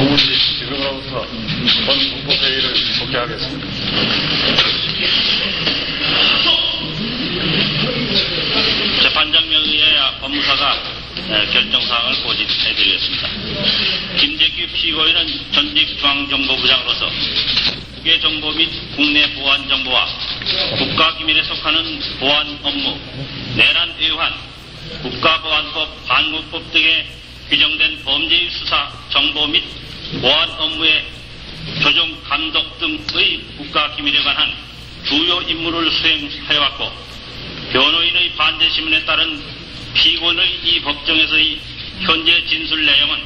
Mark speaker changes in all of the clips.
Speaker 1: 누구든지 지금으로부터 본 국보회의를 복귀하겠습니다.
Speaker 2: 재판장에 의하여 법무사가 결정사항을 고집해드리겠습니다. 김재규 피고인은 전직 중앙정보부장으로서 국외 정보 및 국내 보안 정보와 국가기밀에 속하는 보안 업무, 내란 외환, 국가보안법, 반국법 등에 규정된 범죄의 수사, 정보 및 보안 업무의 조정, 감독 등의 국가기밀에 관한 주요 임무를 수행해왔고 변호인의 반대신문에 따른 피고인의 이 법정에서의 현재 진술 내용은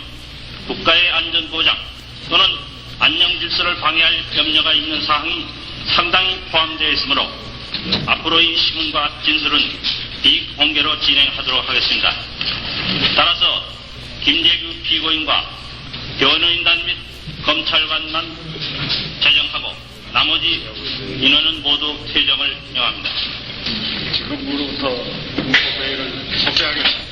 Speaker 2: 국가의 안전보장 또는 안녕질서를 방해할 염려가 있는 사항이 상당히 포함되어 있으므로 앞으로의 신문과 진술은 비공개로 진행하도록 하겠습니다. 따라서 김재규 피고인과 변호인단 및 검찰관만 제정하고 나머지 인원은 모두 퇴정을 명합니다.
Speaker 1: 지금으로부터 국보회의를 복귀하겠습니다.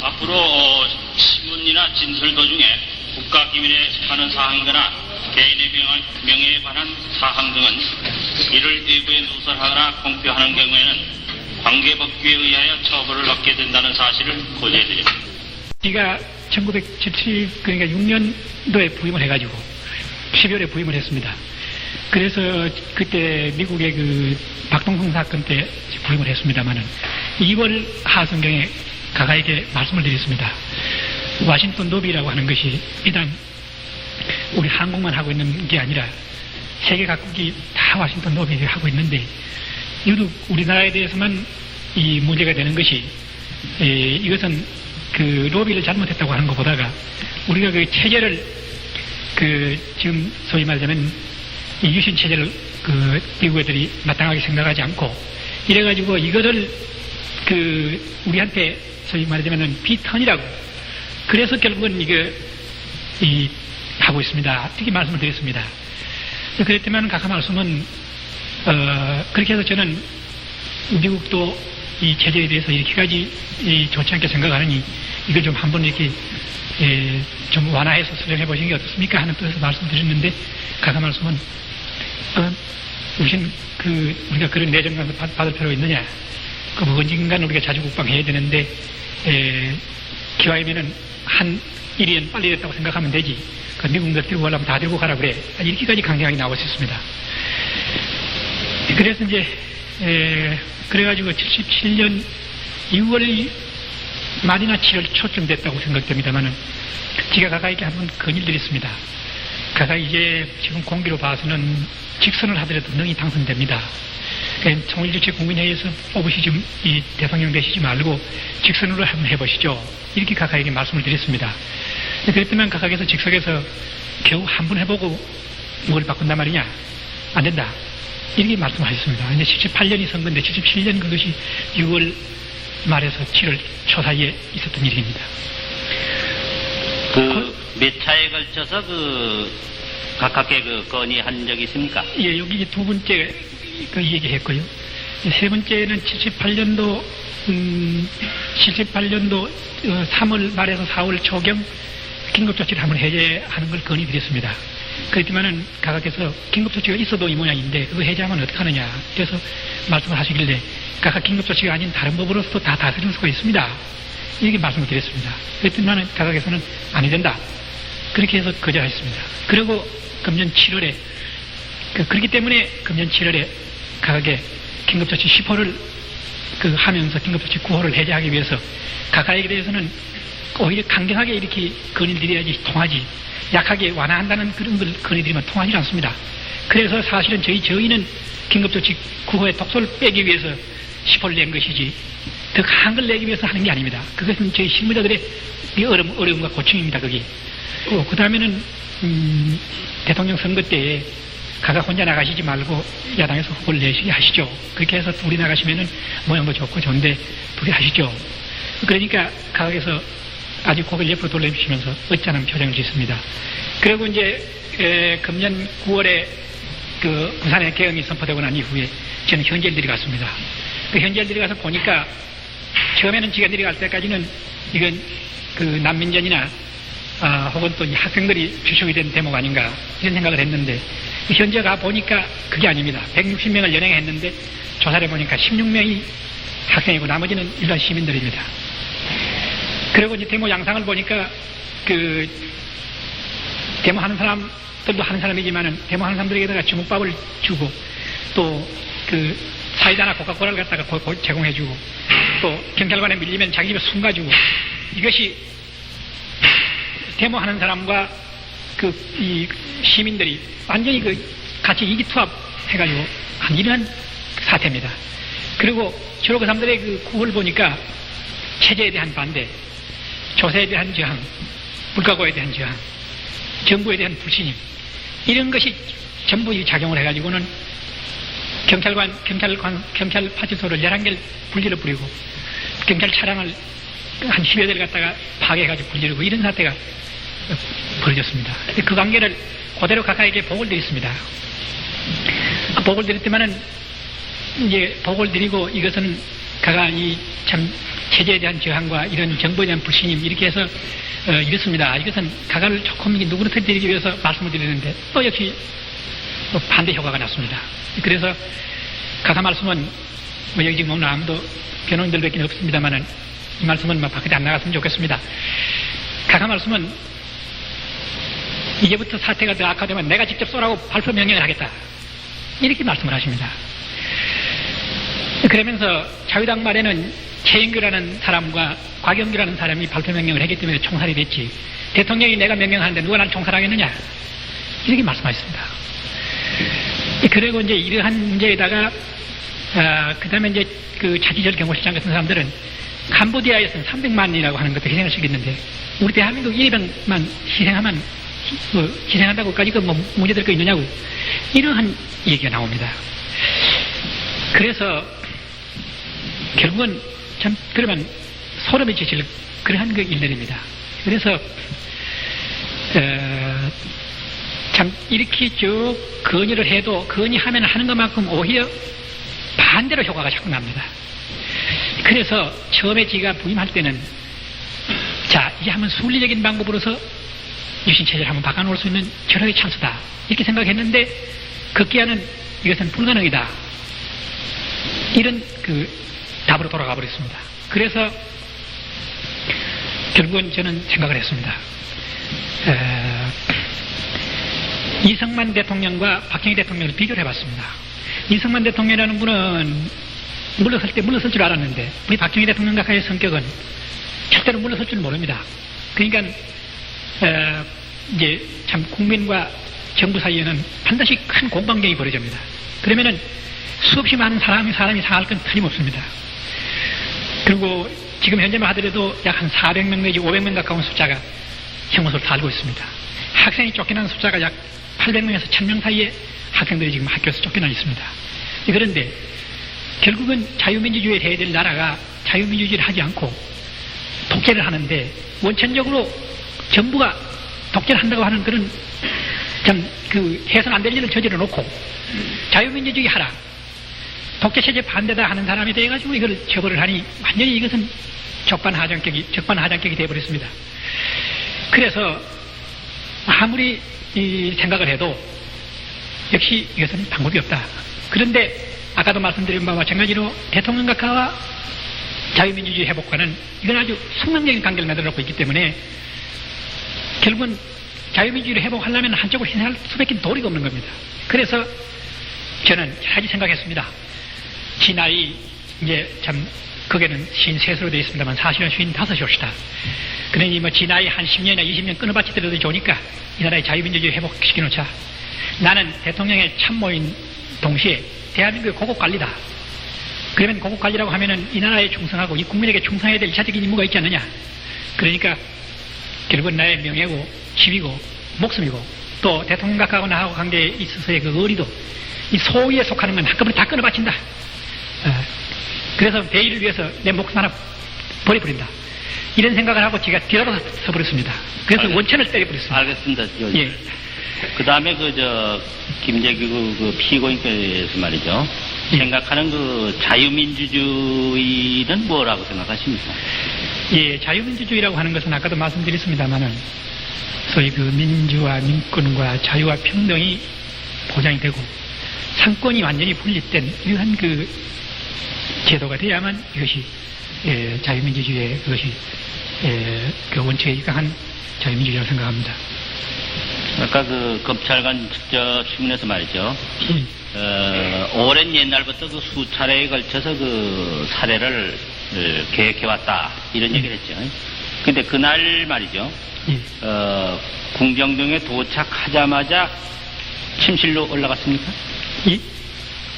Speaker 2: 앞으로 신문이나 진술 도중에 국가기밀에 속하는 사항이거나 개인의 명예에 관한 사항 등은 이를 외부에 누설하거나 공표하는 경우에는 관계법규에 의하여 처벌을 받게 된다는 사실을 고지해드립니다.
Speaker 3: 제가 1977, 그러니까 6년도에 부임을 해가지고 12월에 부임을 했습니다. 그래서 그때 미국의 그 박동성 사건 때 부임을 했습니다만은 2월 하순경에 가가에게 말씀을 드렸습니다. 워싱턴 노비라고 하는 것이 비단 우리 한국만 하고 있는 게 아니라 세계 각국이 다 워싱턴 노비를 하고 있는데 유독 우리나라에 대해서만 이 문제가 되는 것이 이것은 그 로비를 잘못했다고 하는 것보다가 우리가 그 체제를 그 지금 소위 말하자면 이 유신 체제를 그 미국 애들이 마땅하게 생각하지 않고 이래가지고 이거를 그 우리한테 소위 말하자면 비턴이라고 그래서 결국은 이게 하고 있습니다. 이렇게 말씀을 드렸습니다. 그랬지만 각하 말씀은 그렇게 해서 저는 미국도 이 체제에 대해서 이렇게까지 좋지 않게 생각하느니 이걸 좀 한번 이렇게 좀 완화해서 수정해 보시는 게 어떻습니까? 하는 뜻에서 말씀드렸는데 각하 말씀은 우선 우리가 그런 내정감을 받을 필요가 있느냐? 그 언젠간 우리가 자주국방해야 되는데 기왕이면은 한 1년 빨리 됐다고 생각하면 되지. 그 미국들 들고 가려면 다 들고 가라 그래. 이렇게까지 강경하게 나오셨습니다. 그래서 이제 그래가지고 77년 6월 말이나 7월 초쯤 됐다고 생각됩니다만은 제가 가까이게 한번 건의를 드렸습니다. 가까 이제 지금 공기로 봐서는 직선을 하더라도 능히 당선됩니다. 통일주체 국민회의에서 뽑으시지 이 대통령 되시지 말고 직선으로 한번 해보시죠. 이렇게 각하에게 말씀을 드렸습니다. 그랬더니 각하께서 직석에서 겨우 한 번 해보고 뭘 바꾼단 말이냐? 안 된다. 이렇게 말씀하셨습니다. 이제 78년이 선거인데 77년 그것이 6월 말에서 7월 초 사이에 있었던 일입니다.
Speaker 2: 몇 차에 걸쳐서 각각의 건의한 적이 있습니까?
Speaker 3: 예, 여기 이제 두 번째 얘기했고요. 세 번째는 78년도 3월 말에서 4월 초경 긴급조치를 한번 해제하는 걸 건의드렸습니다. 그랬지만은 각하께서 긴급조치가 있어도 이 모양인데 그거 해제하면 어떡하느냐. 그래서 말씀을 하시길래 각각 긴급조치가 아닌 다른 법으로서도 다 다스릴 수가 있습니다. 이렇게 말씀을 드렸습니다. 그랬더니만은 각하께서는 아니 된다. 그렇게 해서 거절하셨습니다. 그리고 금년 7월에 그렇기 때문에 금년 7월에 각하게 긴급조치 10호를 하면서 긴급조치 9호를 해제하기 위해서 각하에게 대해서는 오히려 강경하게 이렇게 건의를 드려야지 통하지 약하게 완화한다는 그런 걸 건의드리면 통하지 않습니다. 그래서 사실은 저희는 긴급조치 9호의 독소를 빼기 위해서 10호를 낸 것이지 더 강한 걸 내기 위해서 하는 게 아닙니다. 그것은 저희 실무자들의 어려움과 고충입니다. 거기. 그 다음에는 대통령 선거 때에 각각 혼자 나가시지 말고 야당에서 후보를 내시게 하시죠. 그렇게 해서 둘이 나가시면은 모양도 좋고 좋은데 둘이 하시죠. 그러니까 각각에서 아주 고개를 옆으로 돌려주시면서 어찌하는 표정을 짓습니다. 그리고 이제 금년 9월에 부산의 개헌이 선포되고 난 이후에 저는 현지에 내려갔습니다. 현지에 내려가서 보니까 처음에는 지가 내려갈 때까지는 이건 난민전이나 혹은 또 이 학생들이 주축이 된 데모가 아닌가 이런 생각을 했는데 현재 가 보니까 그게 아닙니다. 160명을 연행했는데 조사를 해보니까 16명이 학생이고 나머지는 일반 시민들입니다. 그리고 이제 데모 양상을 보니까 그 데모하는 사람들도 하는 사람이지만은 데모하는 사람들에게다가 주먹밥을 주고 또 그 사이다나 코카콜라를 갖다가 제공해주고 또 경찰관에 밀리면 자기 집에 숨가지고 이것이 데모하는 사람과 이 시민들이 완전히 같이 이기투합해가지고 한 이러한 사태입니다. 그리고 주로 그 사람들의 그 구호를 보니까 체제에 대한 반대, 조세에 대한 저항, 물가고에 대한 저항, 정부에 대한 불신임 이런 것이 전부 작용을 해가지고는 경찰 파출소를 11개를 불질러 뿌리고 경찰 차량을 한 10여 대를 갖다가 파괴해가지고 불지르고 이런 사태가 벌어졌습니다. 그 관계를 그대로 각하에게 보고를 드렸습니다. 보고를 드렸지만은 이제 보고를 드리고 이것은 각하 이 참 체제에 대한 저항과 이런 정부에 대한 불신임 이렇게 해서 이렇습니다. 이것은 각하를 조금 누그러뜨 드리기 위해서 말씀을 드리는데 또 역시 또 반대 효과가 났습니다. 그래서 각하 말씀은 뭐 여기 지금 오늘 아무도 변호인들밖에 없습니다만은 이 말씀은 밖에 안 나갔으면 좋겠습니다. 각하 말씀은 이제부터 사태가 더 악화되면 내가 직접 쏘라고 발표 명령을 하겠다. 이렇게 말씀을 하십니다. 그러면서 자유당 말에는 최인규라는 사람과 곽영규라는 사람이 발표 명령을 했기 때문에 총살이 됐지. 대통령이 내가 명령하는데 누가 날 총살하겠느냐. 이렇게 말씀하셨습니다. 그리고 이제 이러한 문제에다가 그 다음에 이제 그 차지철 경호실장 같은 사람들은 캄보디아에서는 300만이라고 하는 것도 희생을 시켰는데 우리 대한민국 200만 희생하면 희생한다고까지 뭐 문제될 거 있느냐고 이러한 얘기가 나옵니다. 그래서 결국은 참 그러면 소름이 끼칠 그러한 그 일들입니다. 그래서 참 이렇게 쭉 건의를 해도 건의하면 하는 것만큼 오히려 반대로 효과가 자꾸 납니다. 그래서 처음에 제가 부임할 때는 자 이제 한번 순리적인 방법으로서 유신체제를 한번 바꿔놓을 수 있는 절호의 찬스다 이렇게 생각했는데 급기야는 이것은 불가능이다 이런 그 답으로 돌아가 버렸습니다. 그래서 결국은 저는 생각을 했습니다. 이승만 대통령과 박정희 대통령을 비교를 해봤습니다. 이승만 대통령이라는 분은 물러설 때 물러설 줄 알았는데 우리 박정희 대통령 각하의 성격은 절대로 물러설 줄 모릅니다. 그러니까 이제 참 국민과 정부 사이에는 반드시 큰 공방경이 벌어집니다. 그러면은 수없이 많은 사람이 상할 건 틀림없습니다. 그리고 지금 현재만 하더라도 약 한 400명 내지 500명 가까운 숫자가 형무소를 달고 있습니다. 학생이 쫓겨난 숫자가 약 800명에서 1000명 사이에 학생들이 지금 학교에서 쫓겨나 있습니다. 그런데 결국은 자유민주주의를 해야 될 나라가 자유민주주의를 하지 않고 독재를 하는데 원천적으로 정부가 독재를 한다고 하는 그런 참 그 해서는 안 될 일을 저질러 놓고 자유민주주의 하라 독재체제 반대다 하는 사람에 대해 가지고 이걸 처벌을 하니 완전히 이것은 적반하장격이 되어버렸습니다. 그래서 아무리 이 생각을 해도 역시 이것은 방법이 없다. 그런데 아까도 말씀드린 바와 마찬가지로 대통령 각하와 자유민주주의 회복과는 이건 아주 숙명적인 관계를 맺어놓고 있기 때문에 결국은 자유민주주의를 회복하려면 한쪽을 희생할 수밖에 도리가 없는 겁니다. 그래서 저는 여러 가지 생각했습니다. 지 나이 이제 참 거기에는 53세로 되어 있습니다만 사실은 55세입니다. 그러니 뭐 지 나이 한 10년이나 20년 끊어바치더라도 좋으니까 이 나라의 자유민주주의 회복시켜놓자. 나는 대통령의 참모인 동시에 대한민국의 고국관리다. 그러면 고국관리라고 하면은 이 나라에 충성하고 이 국민에게 충성해야 될 이차적인 임무가 있지 않느냐. 그러니까 결국은 나의 명예고 집이고 목숨이고 또 대통령 각하고 나하고 관계에 있어서의 그 의리도 이 소위에 속하는 건 한꺼번에 다 끊어바친다. 그래서 대의를 위해서 내 목숨 하나 버려버린다. 이런 생각을 하고 제가 뒤로 서버렸습니다. 그래서 원천을 때려버렸습니다.
Speaker 2: 알겠습니다.
Speaker 3: 예.
Speaker 2: 그 다음에 김재규 그 피고인께서 말이죠.
Speaker 3: 예.
Speaker 2: 생각하는 그 자유민주주의는 뭐라고 생각하십니까?
Speaker 3: 예, 자유민주주의라고 하는 것은 아까도 말씀드렸습니다만은 소위 그 민주와 민권과 자유와 평등이 보장이 되고 상권이 완전히 분립된 이러한 그 제도가 돼야만 이것이 자유민주주의의 그것이 그 원칙에 입각한 자유민주주의라고 생각합니다.
Speaker 2: 아까 그 검찰관 직접 신문에서 말이죠. 오랜 옛날부터 그 수차례에 걸쳐서 그 사례를 계획해왔다 이런 얘기를 했죠. 근데 그날 말이죠. 궁정동에 도착하자마자 침실로 올라갔습니까?
Speaker 3: 예?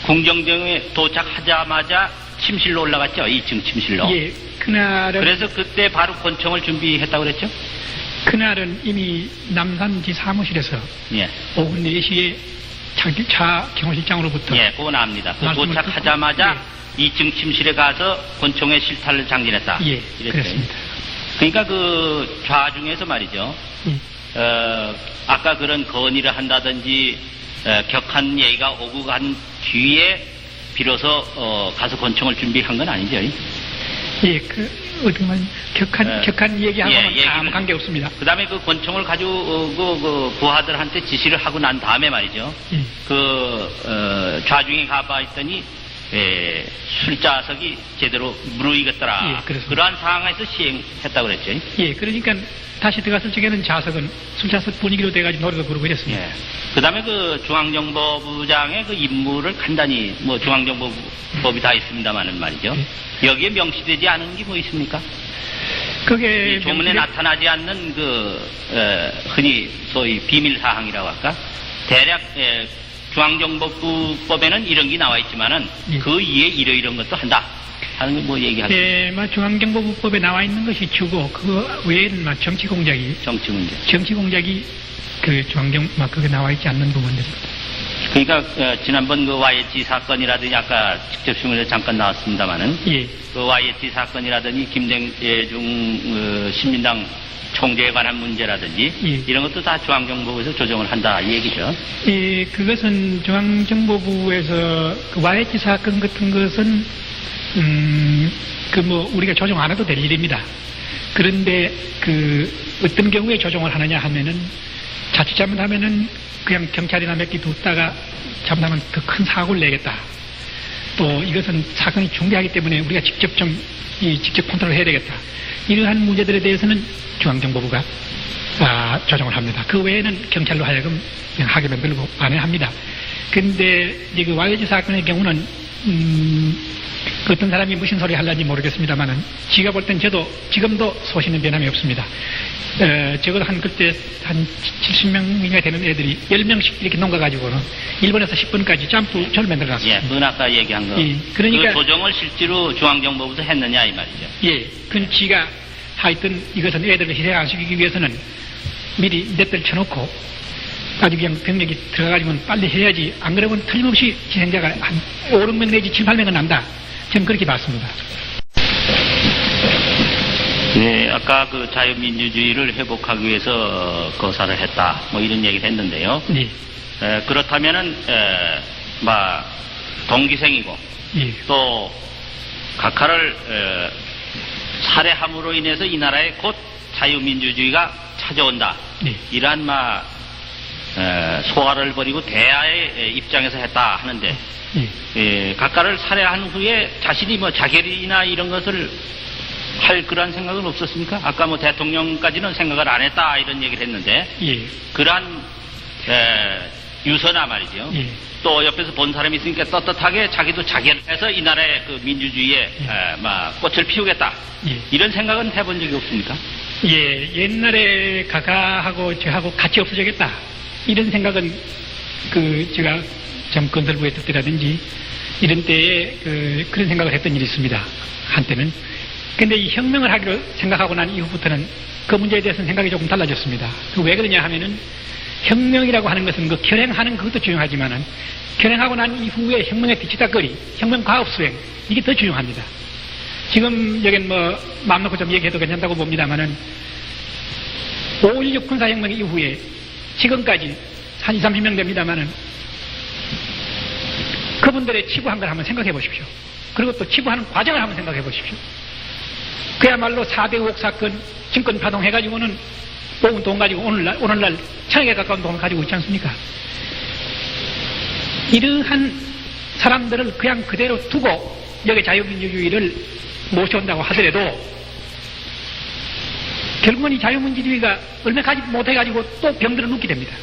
Speaker 2: 궁정동에 도착하자마자 침실로 올라갔죠. 2층 침실로.
Speaker 3: 예, 그날은
Speaker 2: 그래서 그때 바로 권총을 준비했다고 그랬죠?
Speaker 3: 그날은 이미 남산지 사무실에서
Speaker 2: 예.
Speaker 3: 오후 4시에 차 경호실장으로부터
Speaker 2: 예, 그건 압니다. 그
Speaker 3: 말씀을
Speaker 2: 도착하자마자 2층 침실에 가서 권총의 실탄을 장전했다.
Speaker 3: 예,
Speaker 2: 이랬죠.
Speaker 3: 그렇습니다.
Speaker 2: 그러니까 그 좌중에서 말이죠. 아까 그런 건의를 한다든지 격한 얘기가 오고 간 뒤에 비로소 가서 권총을 준비한 건 아니죠.
Speaker 3: 예, 그 어떻게 말하면 격한 얘기하고는 아무 관계 없습니다.
Speaker 2: 그 다음에 그 권총을 가지고 그 부하들한테 지시를 하고 난 다음에 말이죠. 좌중에 가봐 있더니 술자석이 제대로 무르익었더라.
Speaker 3: 예,
Speaker 2: 그러한 상황에서 시행했다고 그랬죠.
Speaker 3: 예, 그러니까 다시 들어갔을 적에는 자석은 술자석 분위기로 돼가지고 노래도 부르고 이랬습니다.
Speaker 2: 예. 그 다음에 그 중앙정보부장의 그 임무를 간단히 뭐 중앙정보법이 다 있습니다만은 말이죠. 여기에 명시되지 않은 게 뭐 있습니까?
Speaker 3: 그게
Speaker 2: 조문에 나타나지 않는 그 흔히 소위 비밀 사항이라고 할까? 대략 중앙정보부법에는 이런 게 나와 있지만은 그 이에 이런 것도 한다 하는 게 뭐 얘기하죠?
Speaker 3: 예, 중앙정보부법에 나와 있는 것이 주고 그 외에는 정치 공작이 그 그게 나와 있지 않는 부분들입니다.
Speaker 2: 그러니까 지난번 그 YH 사건이라든지 아까 직접 신문에 잠깐 나왔습니다만은 그 YH 사건이라든지 김대중 신민당 총재에 관한 문제라든지 이런 것도 다 중앙정보부에서 조정을 한다 이 얘기죠.
Speaker 3: 예, 그것은 중앙정보부에서 그 YH 사건 같은 것은 우리가 조정 안 해도 될 일입니다. 그런데 어떤 경우에 조정을 하느냐 하면은 자칫 잘못하면은 그냥 경찰이나 몇 개 뒀다가 잘못하면 더 큰 사고를 내겠다. 또 이것은 사건이 중대하기 때문에 우리가 직접 컨트롤 해야 되겠다. 이러한 문제들에 대해서는 중앙정보부가 조정을 합니다. 그 외에는 경찰로 하여금 그냥 하게 만들고 안해합니다. 그런데 이제 그 YG 사건의 경우는 어떤 사람이 무슨 소리 하려는지 모르겠습니다만은 제가 볼 땐 저도 지금도 소신은 변함이 없습니다. 적어도 그때 한 70명이나 되는 애들이 10명씩 이렇게 농가가지고는 1번에서 10번까지 점프를 만들어놨습니다.
Speaker 2: 예, 그건 아까 얘기한 거.
Speaker 3: 그러니까
Speaker 2: 그 조정을 실제로 중앙정보부에서 했느냐 이 말이죠.
Speaker 3: 예, 그건 지가 하여튼 이것은 애들을 희생 안 시키기 위해서는 미리 넷들 쳐놓고 아주 그냥 병력이 들어가가지고는 빨리 해야지 안 그러면 틀림없이 희생자가 한 5, 6명 내지 7, 8명은 난다. 저는 그렇게 봤습니다.
Speaker 2: 네, 아까 그 자유민주주의를 회복하기 위해서 거사를 했다. 뭐 이런 얘기를 했는데요.
Speaker 3: 네.
Speaker 2: 그렇다면은, 동기생이고, 또 각하를 살해함으로 인해서 이 나라에 곧 자유민주주의가 찾아온다.
Speaker 3: 네.
Speaker 2: 이러한 소화를 벌이고 대야의 입장에서 했다 하는데, 각하를 살해한 후에 자신이 자결이나 이런 것을 할 그런 생각은 없었습니까? 아까 대통령까지는 생각을 안 했다 이런 얘기를 했는데 그러한 유서나 말이죠. 또 옆에서 본 사람이 있으니까 떳떳하게 자기도 자결해서 이 나라의 그 민주주의에 꽃을 피우겠다 이런 생각은 해본 적이 없습니까?
Speaker 3: 예, 옛날에 각하하고 저하고 같이 없어지겠다 이런 생각은 제가 정권설부에 있을 때라든지 이런 때에 그런 생각을 했던 일이 있습니다. 한때는. 근데 이 혁명을 하기로 생각하고 난 이후부터는 그 문제에 대해서는 생각이 조금 달라졌습니다. 왜 그러냐 하면은 혁명이라고 하는 것은 결행하는 그것도 중요하지만은 결행하고 난 이후에 혁명의 뒤치다거리, 혁명 과업 수행 이게 더 중요합니다. 지금 여긴 마음 놓고 좀 얘기해도 괜찮다고 봅니다만은 5.16 군사혁명 이후에 지금까지 한 20, 30명 됩니다만은 그분들의 치부한 걸 한번 생각해 보십시오. 그리고 또 치부하는 과정을 한번 생각해 보십시오. 그야말로 4대 의혹 사건, 증권 파동해가지고는 뽑은 돈 가지고 오늘날 1000억에 가까운 돈을 가지고 있지 않습니까? 이러한 사람들을 그냥 그대로 두고 여기 자유민주주의를 모셔온다고 하더라도 결국은 이 자유민주주의가 얼마 가지 못해가지고 또 병들어 눕게 됩니다.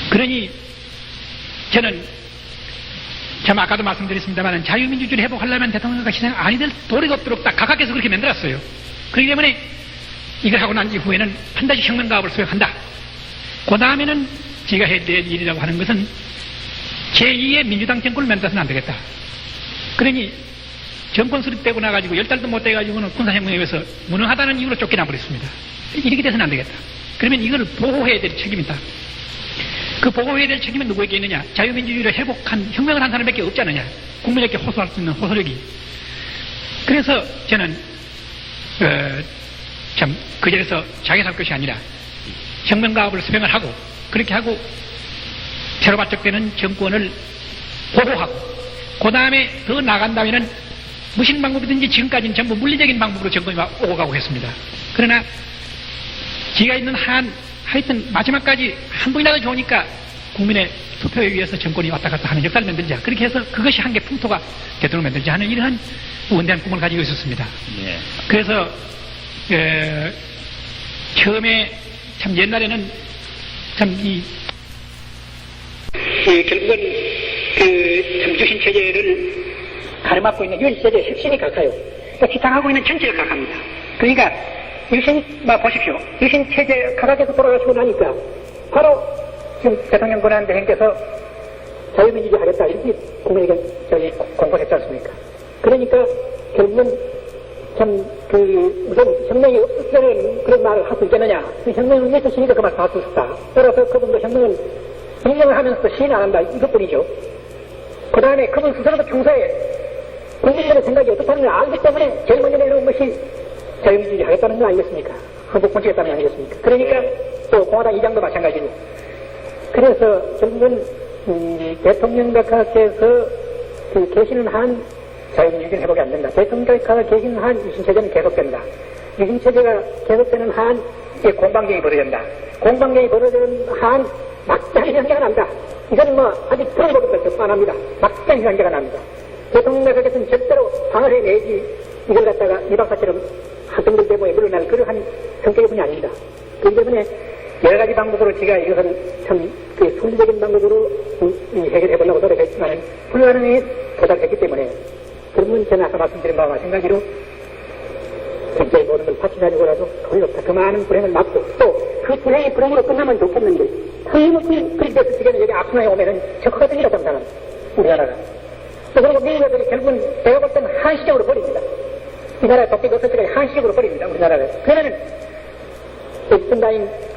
Speaker 3: 그러니 저는 참 아까도 말씀드렸습니다만 자유민주주의를 회복하려면 대통령과 시장 아니 될 도리가 없도록 딱 각하께서 그렇게 만들었어요. 그렇기 때문에 이걸 하고 난 이후에는 반드시 혁명가업을 수행한다. 그 다음에는 제가 해야 될 일이라고 하는 것은 제2의 민주당 정권을 만들어서는 안 되겠다. 그러니 정권 수립되고 나가지고 10달도 못 돼가지고는 군사혁명에 의해서 무능하다는 이유로 쫓겨나 버렸습니다. 이렇게 돼서는 안 되겠다. 그러면 이걸 보호해야 될 책임이 있다. 그 보호해야 될 책임은 누구에게 있느냐? 자유민주주의를 회복한 혁명을 한 사람밖에 없지 않느냐? 국민에게 호소할 수 있는 호소력이. 그래서 저는 참 그 자리에서 자기 살 것이 아니라 혁명가업을 수행을 하고 그렇게 하고 새로 발족되는 정권을 보호하고 그 다음에 더 나간다면은 무슨 방법이든지 지금까지는 전부 물리적인 방법으로 정권이 오고 가고 했습니다. 그러나 지가 있는 하여튼 마지막까지 한 분이라도 좋으니까 국민의 투표에 의해서 정권이 왔다 갔다 하는 역사를 만들자. 그렇게 해서 그것이 한계 풍토가 대통령을 만들자 하는 이러한 원대한 꿈을 가지고 있었습니다.
Speaker 2: 예.
Speaker 3: 그래서 처음에 참 옛날에는 참 결국은 그 정주신 체제를 가로막고 있는 유신 체제의 핵심이 각하요. 그러니까 지탱하고 있는 전체가 각합니다. 그러니까 유신 보십시오. 유신 체제 각하께서 돌아가시고 나니까 바로 지금 대통령 권한 대행께서 자유민주주의 하겠다 이렇게 국민에게 공고를 했지 않습니까? 그러니까 결국은 참 무슨 혁명이 없을 때는 그런 말을 할 수 있겠느냐? 그 혁명을 맺었으니까 그 말을 할 수 있다. 따라서 그분도 혁명을 인정을 하면서 시인 안 한다 이것뿐이죠. 그 다음에 그분 스스로도 평소에 국민들의 생각이 어떻다는 걸 알기 때문에 제일 먼저 내놓은 것이 자유민주주의 하겠다는 거 아니겠습니까? 한국 본칙했다는 거 아니겠습니까? 그러니까 또 공화당 이장도 마찬가지고. 그래서 결국은 대통령 각하께서 계시는 한 자유민주주의는 회복이 안 된다. 대통령 각하가 계시는 한 유신체제는 계속된다. 유신체제가 계속되는 한 공방경이 벌어진다. 공방경이 벌어지는 한 막장이 현재가 납니다. 이건 아직 그런 것도 안 합니다. 막장이 현재가 납니다. 대통령 각하께서는 절대로 방을 해내지 이걸 갖다가 이 박사처럼 학생들 대모에 물러날 그러한 성격의 분이 아닙니다. 그렇기 때문에 여러 가지 방법으로 제가 이것을 참 순리적인 방법으로 해결해보려고 노력했지만 불가능에 도달했기 때문에 그러면 저는 아까 말씀드린 바와 마찬가지로 진짜의 모든 걸 바치자려고라도 돈이 없다. 그 많은 불행을 막고 또 그 불행이 불행으로 끝나면 좋겠는데 그렇게 돼서 지금 여기 아프나에 오면은 적거든요 정상은 우리나라가. 또 그리고 미국 애들이 결국은 제가 볼 때는 한시적으로 버립니다. 이 나라의 독재가 없을 때까지 한시적으로 버립니다. 우리나라가. 그러면은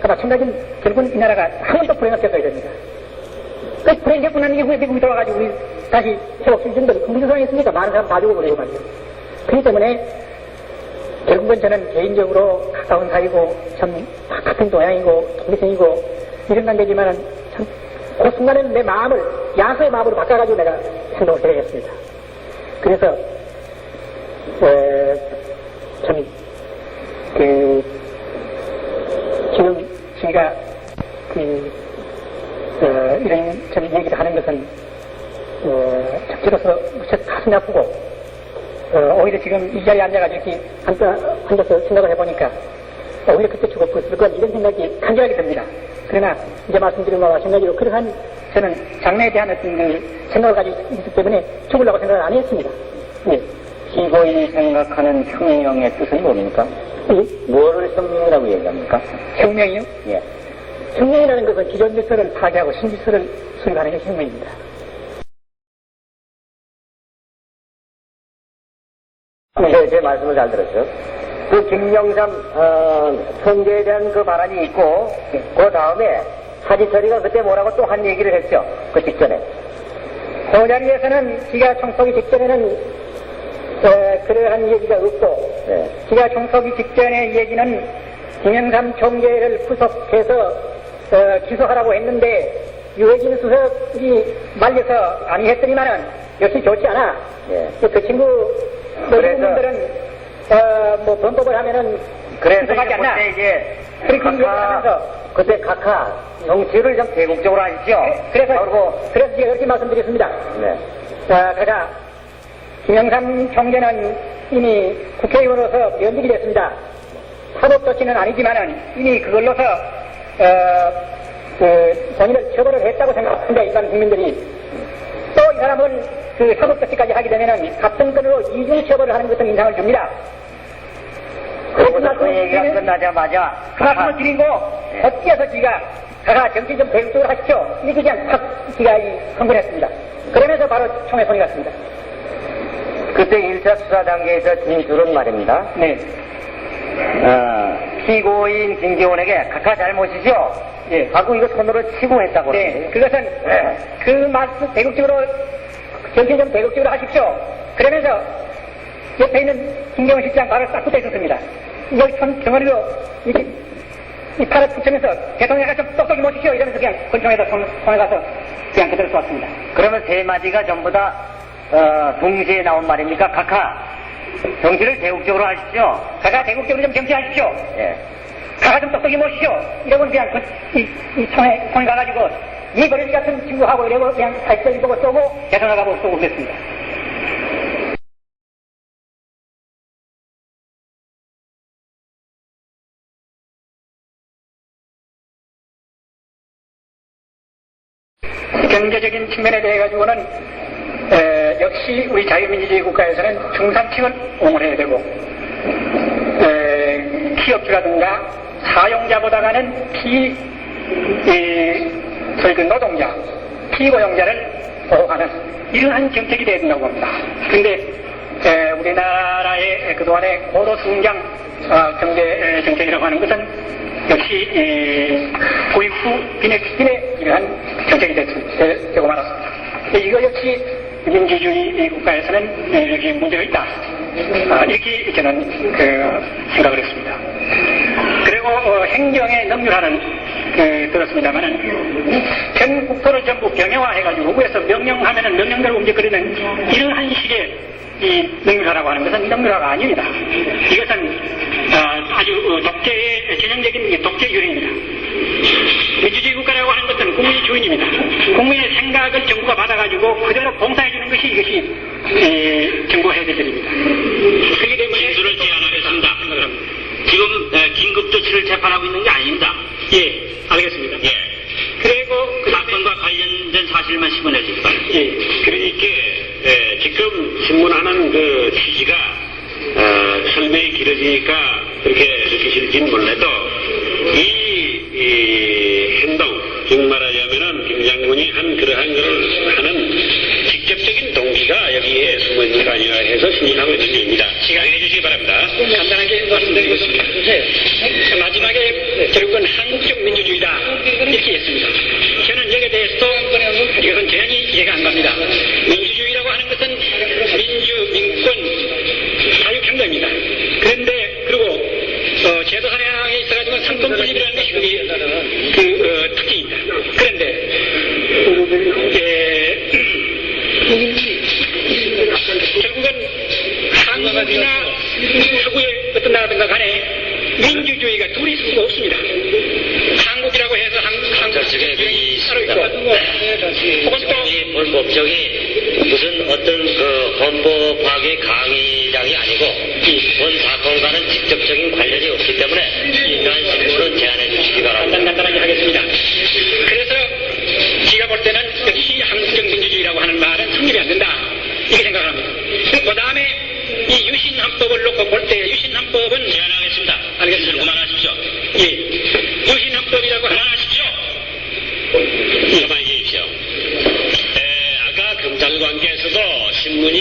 Speaker 3: 마찬가지인 결국은 이 나라가 한 번 더 불행을 겪어야 됩니다. 그 불행 겪고 난 이후에 미국이 돌아가지고 우리 다시 회복할 정도로 그 무슨 상황이 있습니까? 많은 사람 다 죽어버리고 말이죠. 그렇기 때문에 결국은 저는 개인적으로 가까운 사이고 참 같은 동양이고 동생이고 이런 관계지만 참 그 순간에는 내 마음을 야수의 마음으로 바꿔가지고 내가 행동을 해야겠습니다. 그래서 참 지금 제가 이런 참 얘기를 하는 것은 저로서 무척 가슴이 아프고 오히려 지금 이 자리에 앉아가지고 이렇게 앉아서 생각을 해보니까 오히려 그때 죽었을 것 이런 생각이 간절하게 듭니다. 그러나 이제 말씀드린 바와 마찬가지로 그러한 저는 장래에 대한 어떤 생각을 가지고 있기 때문에 죽으려고 생각을 안 했습니다. 예.
Speaker 4: 시고인이 생각하는 혁명의 뜻은 뭡니까? 뭐를 혁명이라고 얘기합니까?
Speaker 3: 혁명이요?
Speaker 4: 예.
Speaker 3: 혁명이라는 것은 기존 질서를 파괴하고 신질서를 수립하는 게 혁명입니다.
Speaker 4: 네, 제 말씀을 잘 들었죠. 그 김영삼 성계에 대한 그 발언이 있고 그 다음에 하지철이가 그때 뭐라고 또 한 얘기를 했죠. 그 직전에.
Speaker 3: 그 자리에서는 기가 총쏘기 직전에는 그러한 얘기가 없고
Speaker 4: 네.
Speaker 3: 기가 총쏘기 직전의 얘기는 김영삼 총재를 구속해서 기소하라고 했는데 유해진 수석이 말려서 아니 했더니만은 역시 좋지 않아.
Speaker 4: 네.
Speaker 3: 그 친구
Speaker 4: 그래서
Speaker 3: 분들은 범법을 하면은
Speaker 4: 그래서
Speaker 3: 행동하지 않나?
Speaker 4: 그때 이제
Speaker 3: 그렇게 하면서
Speaker 4: 그때 각하 정치를 좀 대국적으로 하시죠.
Speaker 3: 그래서 제가 이렇게 말씀드렸습니다.
Speaker 4: 네.
Speaker 3: 그러자 김영삼 총재는 이미 국회의원으로서 면직이 됐습니다. 사법 조치는 아니지만은 이미 그걸로서 본인을 처벌을 했다고 생각합니다. 일반 국민들이. 또 이 사람은 그 사법 조치까지 하게 되면은 갑승권으로 이중 처벌을 하는 것은 인상을 줍니다.
Speaker 4: 그러고서 그 얘기가 끝나자마자
Speaker 3: 그 말씀을 드리고 어찌해서 지가 가가 정치 좀 대국적으로 하십시오. 이렇게 그냥 탁 지가 선언했습니다. 그러면서 바로 총에 손이 갔습니다.
Speaker 4: 그때 1차 수사 단계에서 진술은 말입니다.
Speaker 3: 네.
Speaker 4: 피고인 김기훈에게 각하 잘못이죠?
Speaker 3: 예.
Speaker 4: 하고 이거 손으로 치고 했다고
Speaker 3: 네.
Speaker 4: 그러는데.
Speaker 3: 그것은 그 말씀 대국적으로 정치 좀 대국적으로 하십시오. 그러면서 옆에 있는 김경훈 실장 발을 딱 붙어 있었습니다. 여기 손 덩어리로 이렇게 이 팔을 붙이면서 대통령이 좀 똑똑히 모시시오 이러면서 그냥 권총에다 손에 가서 그냥 그대로 쏘았습니다.
Speaker 4: 그러면 세 마디가 전부 다 동시에 나온 말입니까? 각하 정치를 대국적으로 하십시오.
Speaker 3: 가가 대국적으로 좀 정치하십시오.
Speaker 4: 예.
Speaker 3: 가가 좀 똑똑히 모시시오. 이러고 그냥 이 손에 가가지고 이 버러지 같은 친구하고 이러고 그냥 살짝 보고 쏘고 대통령하고 쏘고 그랬습니다. 경제적인 측면에 대해 가지고는 역시 우리 자유민주주의 국가에서는 중산층을 옹호해야 되고 기업주라든가 사용자보다가는 소위 그 노동자, 피고용자를 보호하는 이러한 정책이 되어야 된다고 봅니다. 그런데 우리나라의 그동안의 고도 성장 경제 정책이라고 하는 것은 역시 보육 후 빈의 이러한 정책이 되고 말았습니다. 이거 역시 민주주의 국가에서는 이렇게 문제가 있다. 이렇게 저는 생각을 했습니다. 그리고 행정에 능률하는 들었습니다만은 전 국토를 전부 병영화해가지고 위에서 명령하면은 명령대로 움직이는 이러한 식의 이 능률화라고 하는 것은 능률화가 아닙니다. 이것은 아주 독재의 전형적인 독재 유행입니다. 민주주의 국가라고 하는 것은 국민이 주인입니다. 국민의 생각을 정부가 받아가지고 그대로 봉사해주는 것이 이것이 정부가 해야 될 일입니다. 그렇기 때문에
Speaker 2: 진술을 제안하겠습니다. 지금 긴급조치를 재판하고 있는 게 아닙니다.
Speaker 3: 예, 알겠습니다.
Speaker 2: 예.
Speaker 3: 그리고
Speaker 2: 그 사건과 관련된 사실만 신문해 주시기 바랍니다.
Speaker 3: 예,
Speaker 5: 그러니까 지금 신문하는 그 취지가 설명이 길어지니까 그렇게 느끼실지는 몰라도 이 행동, 즉 말하자면은 김 장군이 한 그러한 걸 하는 직접적인 동기가 여기에 숨어 있는 거 아니라 해서 신청하고 있는 일입니다. 시간해 주시기 바랍니다.
Speaker 3: 간단하게 말씀드리겠습니다. 마지막에 결국은 한국적 민주주의다 이렇게 했습니다. 저는 여기에 대해서도 이것은 전혀 이해가 안 갑니다. 민주주의라고 하는 것은 민주, 민권, 사육행동입니다. 그런데 그리고 제도 사냥에 있어가지고 상권 분립이라는 것이 그 특징입니다. 그런데 결국은 한국이나 서구의 어떤 나라든가 간에 민주주의가 둘이 있을 수가 없습니다. 한국이라고 해서 한국
Speaker 6: 저쪽에
Speaker 3: 따로 있고 혹은 또
Speaker 6: 본 법정이 무슨 어떤 그 헌법 파괴 강의장이 아니고 본 사건과는 직접적인 관련이 없기 때문에 이러한 신문은 제안해 주시기 바랍니다.
Speaker 3: 간단하게 하겠습니다. 그래서 제가 볼 때는 역시 한국적 민주주의라고 하는 말은 성립이 안 된다 이렇게 생각합니다. 그 다음에 이 유신헌법을 놓고 볼 때 유신헌법은
Speaker 2: 제안하겠습니다.
Speaker 3: 알겠습니다.
Speaker 2: 그만하십시오.
Speaker 3: 예, 유신헌법이라고
Speaker 2: 그만하십시오.
Speaker 5: 가만히 계십시오. 아까 검찰관께서도 신문이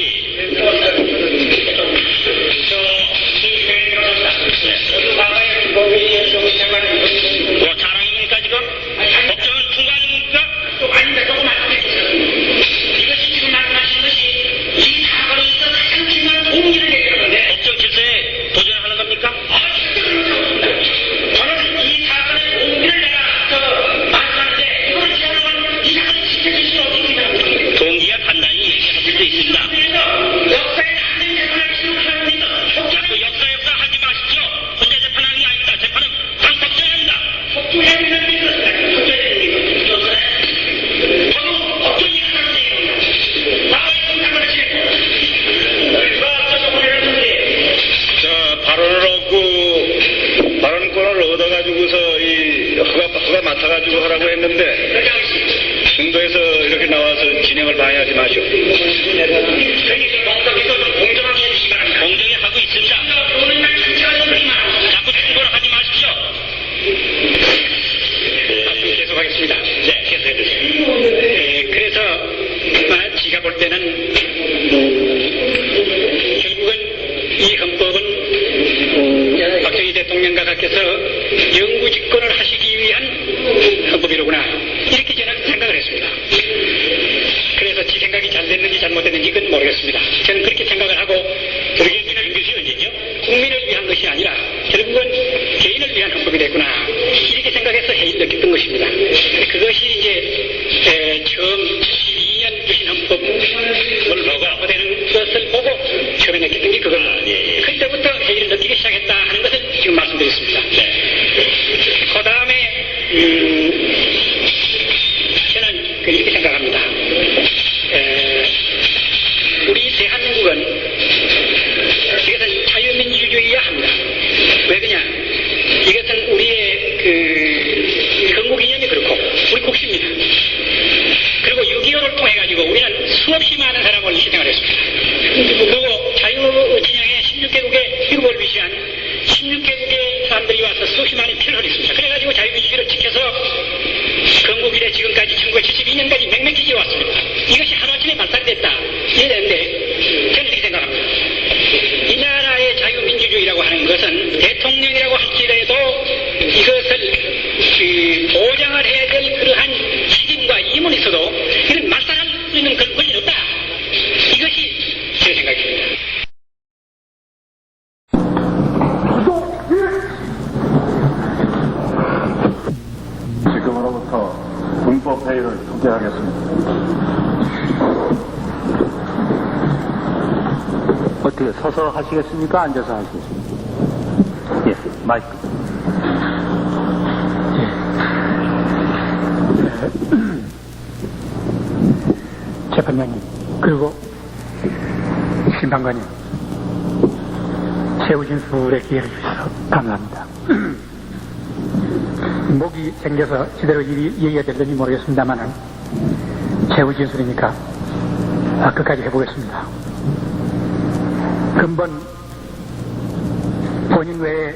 Speaker 5: 승도에서 이렇게 나와서 진행을 방해하지 마시오.
Speaker 2: 공정하게 해주시기 바랍니다. 공정히 하고 있습니다. 자꾸 충고를 하지 마십시오.
Speaker 5: 계속하겠습니다. 네, 계속해주세요. 그래서 제가 볼 때는 결국은 이 헌법은 박정희 대통령 각하께서 영구 집권을 하시기 위한 헌법이로구나, 이렇게 저는 생각을 했습니다. 그래서 제 생각이 잘 됐는지 잘못됐는지 그건 모르겠습니다. 저는 그렇게 생각을 하고, 우리 개인을 위한 것이 언제죠? 국민을 위한 것이 아니라 결국은 개인을 위한 헌법이 됐구나, 이렇게 생각해서 회의를 느꼈던 것입니다. 그것이 이제 처음 72년 주신 헌법을 보고 되는 것을 보고 처음에 느꼈던 게 그겁니다. 그때부터 회의를 느끼기 시작했다 하는 것을 지금 말씀드렸습니다. 그 다음에 저는 이렇게 생각합니다. 우리 대한민국은 이것은 자유민주주의야 합니다. 왜 그러냐? 이것은 우리의 건국 이념이 그렇고 우리 국시입니다. 그리고 6.25를 통해 가지고 우리는 수없이 많은 사람을 희생을 했습니다. 그리고 자유진영의 16개국의 미국을 위시한 16개국의 사람들이 와서 수없이 많은 피를 흘렸습니다. 그래가지고 자유민주주의를 지켜서 건국 이래 지금까지 1972년까지 맹맹히 지어왔습니다. 이것이 하루아침에 발달됐다, 이랬는데 저는 이렇게 생각합니다. 이 나라의 자유민주주의라고 하는 것은 대통령이라고 할지라도 이것을 보장을 해야 될 그러한 책임과义務는 있어도 이걸 말살할 수 있는 그런 권리는 없다. 이것이 제 생각입니다.
Speaker 1: 지금으로부터 군법회의를 소개하겠습니다.
Speaker 7: 어떻게 서서 하시겠습니까? 앉아서 하시겠습니까? 예, 마이크.
Speaker 3: 재판장님, 그리고 심판관님, 최후 진술의 기회를 주셔서 감사합니다. 목이 생겨서 제대로 얘기가 될는지 모르겠습니다만은 최후 진술이니까 끝까지 해보겠습니다. 근본 본인 외에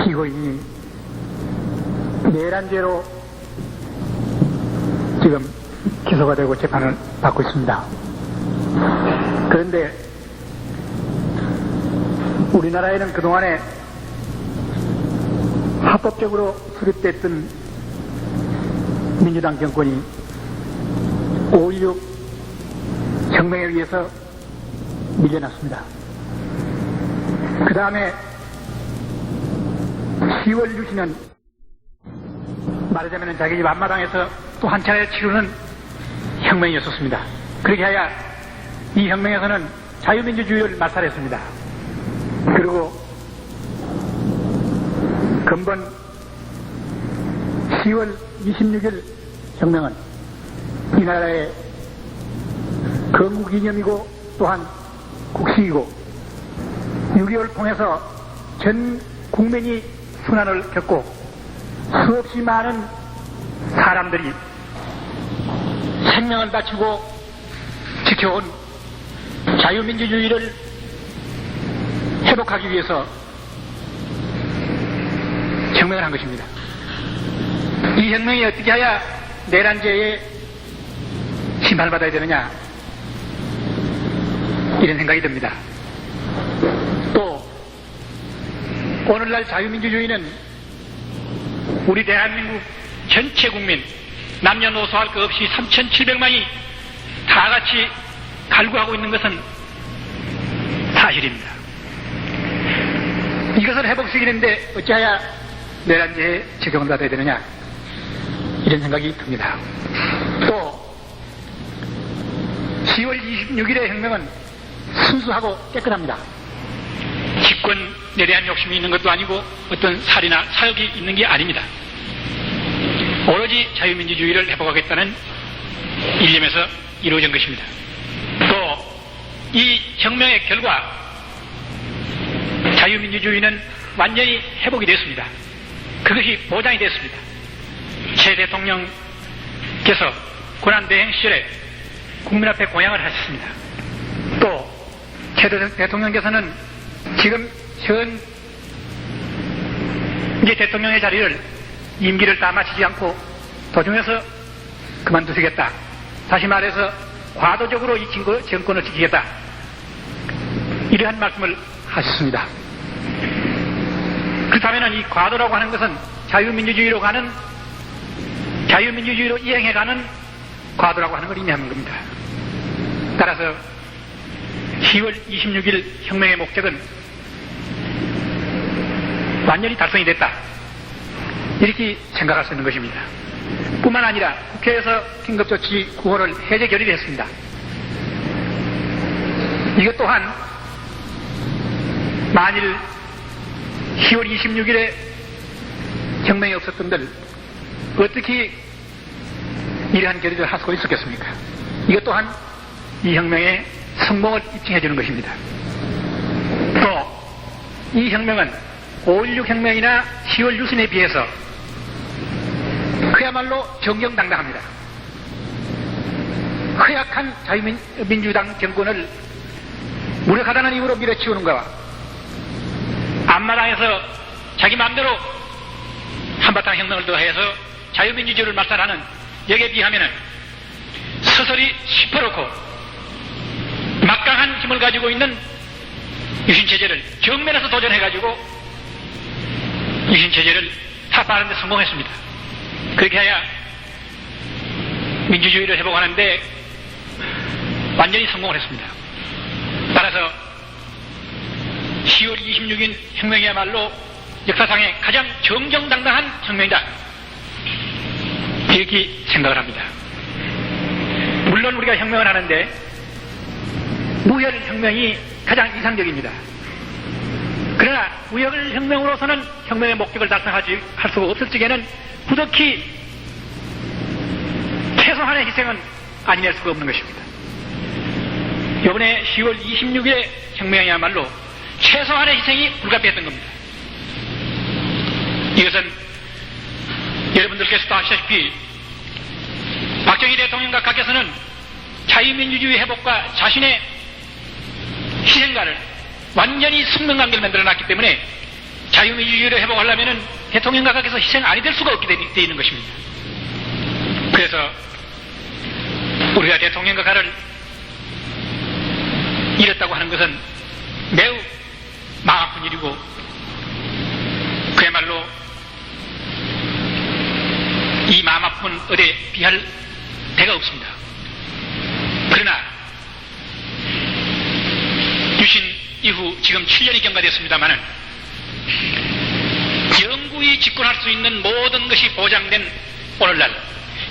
Speaker 3: 피고인이 내란죄로 지금 기소가 되고 재판을 받고 있습니다. 그런데 우리나라에는 그동안에 합법적으로 수립됐던 민주당 정권이 5.16 혁명에 의해서 밀려났습니다. 그 다음에 10월 유신은 말하자면 자기 집 앞마당에서 또 한 차례 치르는 혁명이었었습니다. 그렇게 하여 이 혁명에서는 자유민주주의를 말살했습니다. 그리고 근본 10월 26일 혁명은 이 나라의 건국 이념이고 또한 국시이고 6.25를 통해서 전 국민이 순환을 겪고 수없이 많은 사람들이 생명을 바치고 지켜온 자유민주주의를 회복하기 위해서 혁명을 한 것입니다. 이 혁명이 어떻게 해야 내란죄에 심판을 받아야 되느냐, 이런 생각이 듭니다. 또 오늘날 자유민주주의는 우리 대한민국 전체 국민 남녀노소 할 것 없이 3,700만이 다 같이 갈구하고 있는 것은 사실입니다. 이것을 회복시키는데 어찌하여 내란죄에 적용을 받아야 되느냐, 이런 생각이 듭니다. 또 10월 26일의 혁명은 순수하고 깨끗합니다. 집권에 대한 욕심이 있는 것도 아니고 어떤 살이나 사욕이 있는 게 아닙니다. 오로지 자유민주주의를 회복하겠다는 일념에서 이루어진 것입니다. 또 이 혁명의 결과 자유민주주의는 완전히 회복이 됐습니다. 그것이 보장이 됐습니다. 최 대통령께서 고난대행 시절에 국민 앞에 공양을 하셨습니다. 또 최 대통령께서는 지금 이제 대통령의 자리를 임기를 다 마치지 않고 도중에서 그만두시겠다. 다시 말해서 과도적으로 이 정권을 지키겠다. 이러한 말씀을 하셨습니다. 그렇다면 이 과도라고 하는 것은 자유민주주의로 이행해가는 과도라고 하는 걸 의미하는 겁니다. 따라서 10월 26일 혁명의 목적은 완전히 달성이 됐다. 이렇게 생각할 수 있는 것입니다. 뿐만 아니라 국회에서 긴급조치 9호를 해제 결의를 했습니다. 이것 또한 만일 10월 26일에 혁명이 없었던들 어떻게 이러한 결의를 할 수가 있었겠습니까? 이것 또한 이 혁명의 성공을 입증해 주는 것입니다. 또 이 혁명은 5.16 혁명이나 10월 유신에 비해서 그야말로 정정당당합니다. 허약한 자유민주당 정권을 무력하다는 이유로 밀어치우는 것과 앞마당에서 자기 마음대로 한바탕 혁명을 더해서 자유민주주의를 말살하는 여기에 비하면 서서히 시퍼렇고 막강한 힘을 가지고 있는 유신체제를 정면에서 도전해가지고 유신체제를 타파하는 데 성공했습니다. 그렇게 해야 민주주의를 회복하는데 완전히 성공을 했습니다. 따라서 10월 26일 혁명이야말로 역사상의 가장 정정당당한 혁명이다. 이렇게 생각을 합니다. 물론 우리가 혁명을 하는데 무혈혁명이 가장 이상적입니다. 그러나 무혈혁명으로서는 혁명의 목적을 달성할 수가 없을 적에는 부득이 최소한의 희생은 아니낼 수가 없는 것입니다. 이번에 10월 26일의 혁명이야말로 최소한의 희생이 불가피했던 겁니다. 이것은 여러분들께서도 아시다시피 박정희 대통령 각하께서는 자유민주주의 회복과 자신의 희생가를 완전히 숙명관계를 만들어놨기 때문에 자유민주주의를 회복하려면 대통령 각하께서 희생 아니 될 수가 없게 되어 있는 것입니다. 그래서 우리가 대통령 각하를 잃었다고 하는 것은 매우 마음 아픈 일이고 그야말로 이 마음 아픔은 어디에 비할 데가 없습니다. 그러나 유신 이후 지금 7년이 경과됐습니다마는 영구히 집권할 수 있는 모든 것이 보장된 오늘날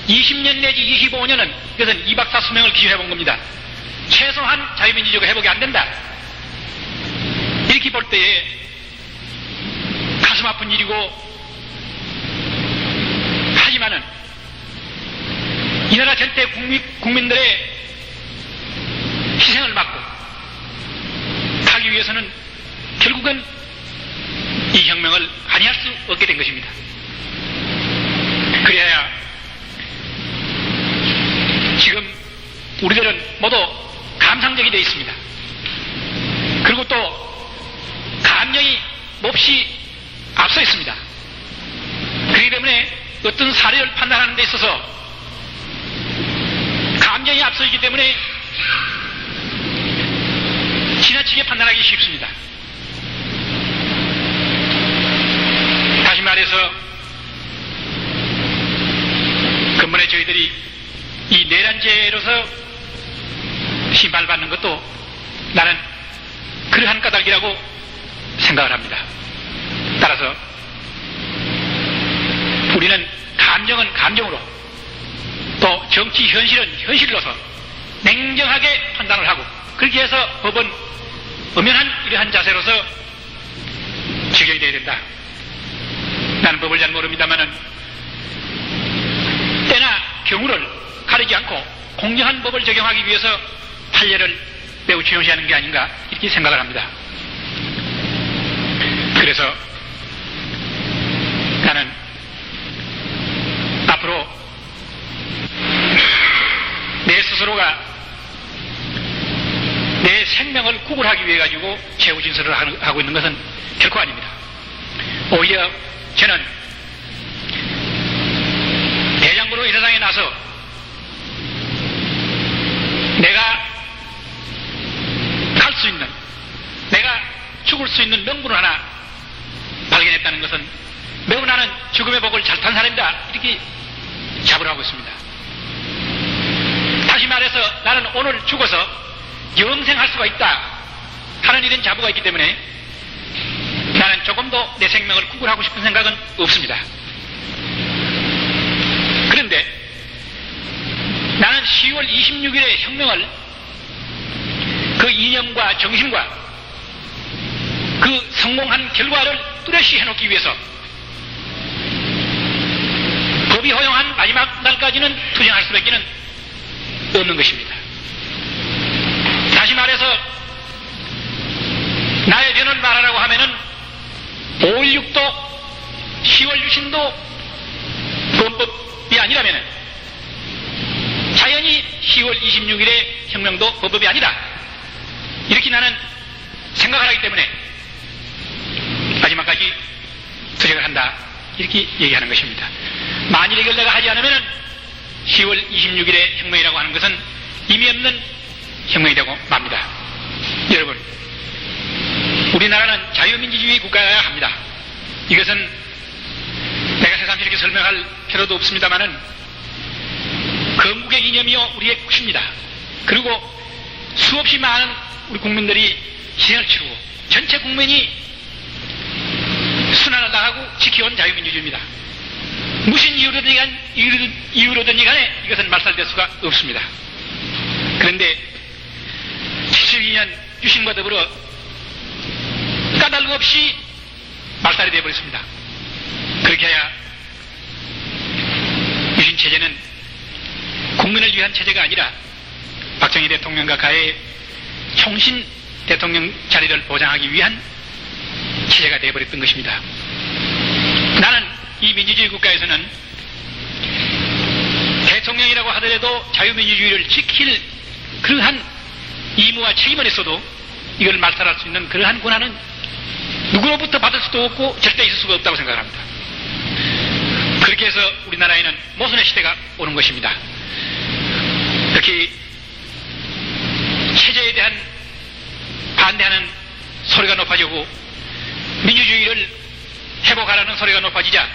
Speaker 3: 20년 내지 25년은 이것은 이박사 수명을 기준해 본 겁니다. 최소한 자유민주주의가 회복이 안 된다. 이렇게 볼 때에 가슴 아픈 일이고 하지만은 이 나라 전체 국민들의 희생을 막고 가기 위해서는 결국은 이 혁명을 관여할 수 없게 된 것입니다. 그래야 지금 우리들은 모두 감상적이 되어 있습니다. 그리고 또 감정이 몹시 앞서 있습니다. 그렇기 때문에 어떤 사례를 판단하는 데 있어서 감정이 앞서 있기 때문에 지나치게 판단하기 쉽습니다. 다시 말해서 근본에 저희들이 이 내란죄로서 심판을 받는 것도 나는 그러한 까닭이라고 생각을 합니다. 따라서 우리는 감정은 감정으로 또 정치 현실은 현실로서 냉정하게 판단을 하고 그렇게 해서 법은 엄연한 이러한 자세로서 적용이 되어야 된다. 나는 법을 잘 모릅니다만은 때나 경우를 가리지 않고 공정한 법을 적용하기 위해서 판례를 매우 중요시하는 게 아닌가 이렇게 생각을 합니다. 그래서 나는 스스로가 내 생명을 구걸하기 위해 가지고 최후 진술을 하고 있는 것은 결코 아닙니다. 오히려 저는 대장부로 이 세상에 나서 내가 갈 수 있는, 내가 죽을 수 있는 명분을 하나 발견했다는 것은 매우 나는 죽음의 복을 잘 탄 사람이다, 이렇게 자부하고 있습니다. 다시 말해서 나는 오늘 죽어서 영생할 수가 있다 하는 이런 자부가 있기 때문에 나는 조금도 내 생명을 구걸하고 싶은 생각은 없습니다. 그런데 나는 10월 26일의 혁명을 그 이념과 정신과 그 성공한 결과를 뚜렷이 해놓기 위해서 법이 허용한 마지막 날까지는 투쟁할 수밖에 없는 것입니다. 다시 말해서 나의 변을 말하라고 하면은 5.16도 10월 유신도 범법이 아니라면은 자연히 10월 26일의 혁명도 범법이 아니다, 이렇게 나는 생각을 하기 때문에 마지막까지 투쟁을 한다, 이렇게 얘기하는 것입니다. 만일 이걸 내가 하지 않으면은 10월 26일의 혁명이라고 하는 것은 의미 없는 혁명이 되고 맙니다. 여러분, 우리나라는 자유민주주의 국가여야 합니다. 이것은 내가 새삼 이렇게 설명할 필요도 없습니다만은 건국의 이념이요 우리의 것입니다. 그리고 수없이 많은 우리 국민들이 희생을 치르고 전체 국민이 순환을 당하고 지켜온 자유민주주의입니다. 무슨 이유로든지 간에 이것은 말살될 수가 없습니다. 그런데 72년 유신과 더불어 까닭 없이 말살이 되어버렸습니다. 그렇게 해야 유신 체제는 국민을 위한 체제가 아니라 박정희 대통령과 가의 총신 대통령 자리를 보장하기 위한 체제가 되어버렸던 것입니다. 나는 이 민주주의 국가에서는 대통령이라고 하더라도 자유민주주의를 지킬 그러한 의무와 책임을 했어도 이걸 말살할 수 있는 그러한 권한은 누구로부터 받을 수도 없고 절대 있을 수가 없다고 생각합니다. 그렇게 해서 우리나라에는 모순의 시대가 오는 것입니다. 특히 체제에 대한 반대하는 소리가 높아지고 민주주의를 회복하라는 소리가 높아지자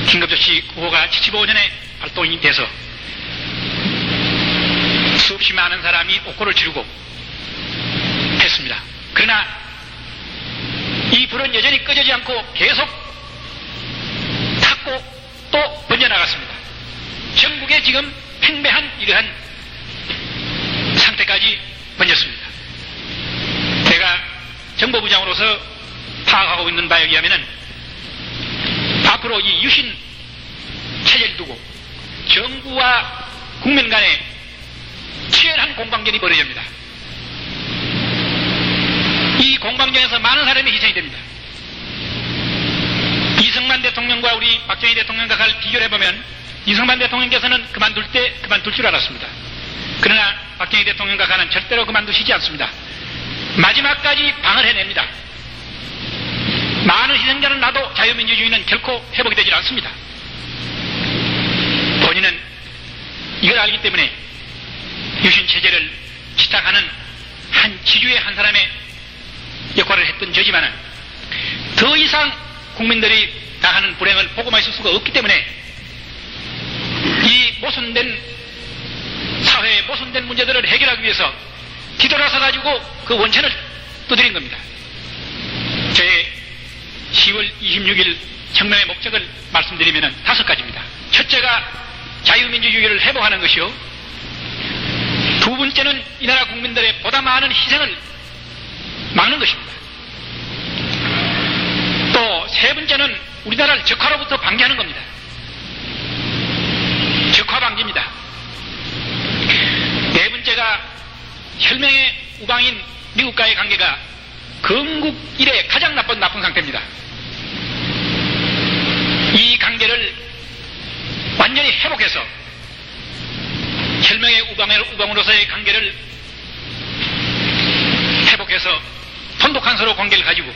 Speaker 3: 긴급조치 구호가 75년에 발동이 돼서 수없이 많은 사람이 옥고를 지르고 했습니다. 그러나 이 불은 여전히 꺼지지 않고 계속 탔고 또 번져나갔습니다. 전국에 지금 팽배한 이러한 상태까지 번졌습니다. 제가 정보부장으로서 파악하고 있는 바에 의하면은 앞으로 이 유신 체제를 두고 정부와 국민 간에 치열한 공방전이 벌어집니다. 이 공방전에서 많은 사람이 희생이 됩니다. 이승만 대통령과 우리 박정희 대통령과 비교를 해보면 이승만 대통령께서는 그만둘 때 그만둘 줄 알았습니다. 그러나 박정희 대통령과 가는 절대로 그만두시지 않습니다. 마지막까지 방을 해냅니다. 많은 희생자는 나도 자유민주주의는 결코 회복이 되질 않습니다. 본인은 이걸 알기 때문에 유신체제를 지탁하는 한 지주의 한 사람의 역할을 했던 저지만은 더 이상 국민들이 당하는 불행을 보고만 있을 수가 없기 때문에 이 모순된 사회의 모순된 문제들을 해결하기 위해서 뒤돌아서 가지고 그 원천을 두드린 겁니다. 제 10월 26일 혁명의 목적을 말씀드리면 5가지입니다. 첫째가 자유민주주의를 회복하는 것이요, 두 번째는 이 나라 국민들의 보다 많은 희생을 막는 것입니다. 또 세 번째는 우리나라를 적화로부터 방지하는 겁니다. 적화 방지입니다. 네 번째가 혈맹의 우방인 미국과의 관계가 건국 이래 가장 나쁜 상태입니다. 이 관계를 완전히 회복해서 혈명의 우방으로서의 관계를 회복해서 돈독한 서로 관계를 가지고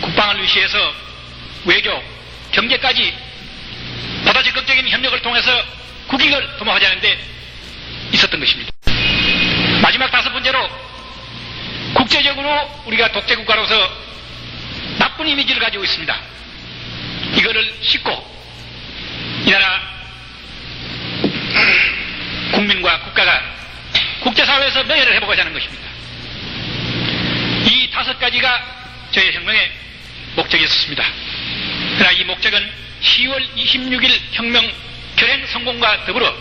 Speaker 3: 국방을 위시해서 외교, 경제까지 보다 적극적인 협력을 통해서 국익을 도모하자는 데 있었던 것입니다. 마지막 5번째로 국제적으로 우리가 독재국가로서 나쁜 이미지를 가지고 있습니다. 이거를 씻고 이 나라 국민과 국가가 국제사회에서 명예를 회복하자는 것입니다. 이 5가지가 저의 혁명의 목적이었습니다. 그러나 이 목적은 10월 26일 혁명 결행 성공과 더불어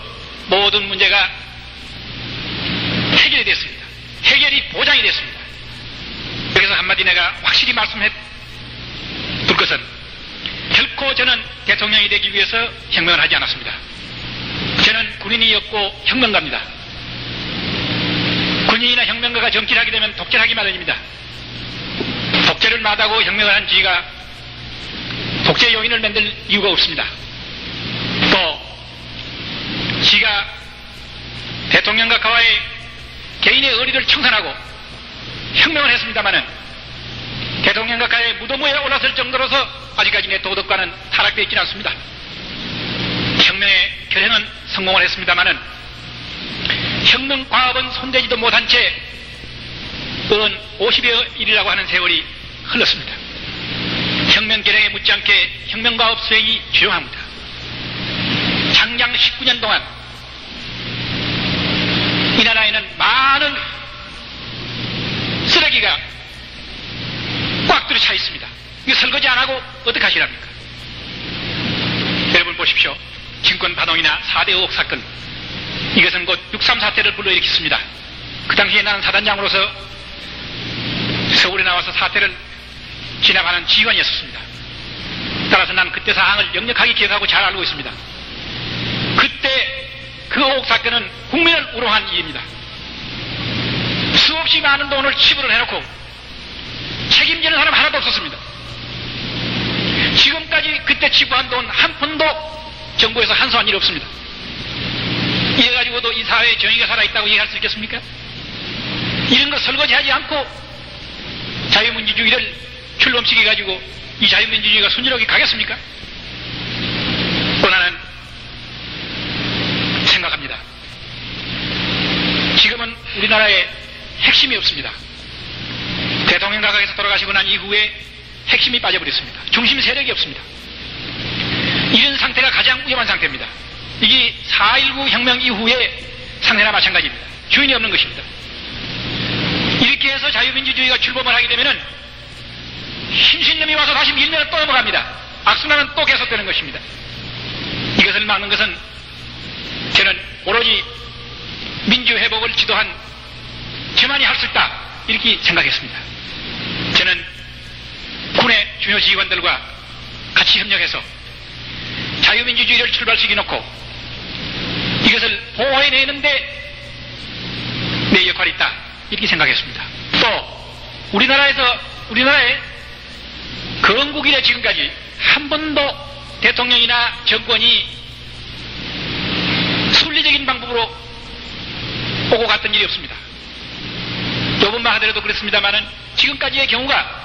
Speaker 3: 모든 문제가 해결이 됐습니다. 해결이 보장이 됐습니다. 여기서 한마디 내가 확실히 말씀해 둘 것은 결코 저는 대통령이 되기 위해서 혁명을 하지 않았습니다. 저는 군인이었고 혁명가입니다. 군인이나 혁명가가 정치를 하게 되면 독재하기 마련입니다. 독재를 마다하고 혁명을 한 지가 독재 요인을 만들 이유가 없습니다. 또 지가 대통령과 가와의 개인의 의리를 청산하고 혁명을 했습니다마는 대통령과 가의 무덤 위에 올랐을 정도로서 아직까지 내 도덕과는 타락되어 있지는 않습니다. 혁명의 결행은 성공을 했습니다마는 혁명 과업은 손대지도 못한 채 50여 일이라고 하는 세월이 흘렀습니다. 혁명 결행에 못지않게 혁명 과업 수행이 주요합니다. 장장 19년 동안 이 나라에는 많은 쓰레기가 꽉 들어차 있습니다. 이거 설거지 안 하고 어떡하시랍니까? 여러분 보십시오. 증권 반동이나 4대 의혹 사건, 이것은 곧 6.3 사태를 불러일으켰습니다. 그 당시에 나는 사단장으로서 서울에 나와서 사태를 진압하는 지휘관이었습니다. 따라서 나는 그때 사항을 역력하게 기억하고 잘 알고 있습니다. 그때 그 의혹 사건은 국민을 우롱한 일입니다. 수없이 많은 돈을 치부를 해놓고 책임지는 사람 하나도 없었습니다. 지금까지 그때 치부한 돈 한 푼도 정부에서 한수한 일 없습니다. 이래가지고도 이 사회에 정의가 살아있다고 얘기할 수 있겠습니까? 이런 거 설거지하지 않고 자유민주주의를 출범시켜가지고 이 자유민주주의가 순조롭게 가겠습니까? 또 나는 생각합니다. 지금은 우리나라에 핵심이 없습니다. 대통령 가각에서 돌아가시고 난 이후에 핵심이 빠져버렸습니다. 중심 세력이 없습니다. 이런 상태가 가장 위험한 상태입니다. 이게 4.19 혁명 이후의 상태나 마찬가지입니다. 주인이 없는 것입니다. 이렇게 해서 자유민주주의가 출범을 하게 되면은 힘신놈이 와서 다시 밀면 또 넘어갑니다. 악순환은 또 계속되는 것입니다. 이것을 막는 것은 저는 오로지 민주회복을 지도한 저만이 할 수 있다, 이렇게 생각했습니다. 저는 군의 중요 지휘관들과 같이 협력해서 자유민주주의를 출발시켜 놓고 이것을 보호해내는데 내 역할이 있다, 이렇게 생각했습니다. 또 우리나라의 건국 이래 지금까지 한 번도 대통령이나 정권이 순리적인 방법으로 오고 갔던 일이 없습니다. 요번만 하더라도 그렇습니다만은 지금까지의 경우가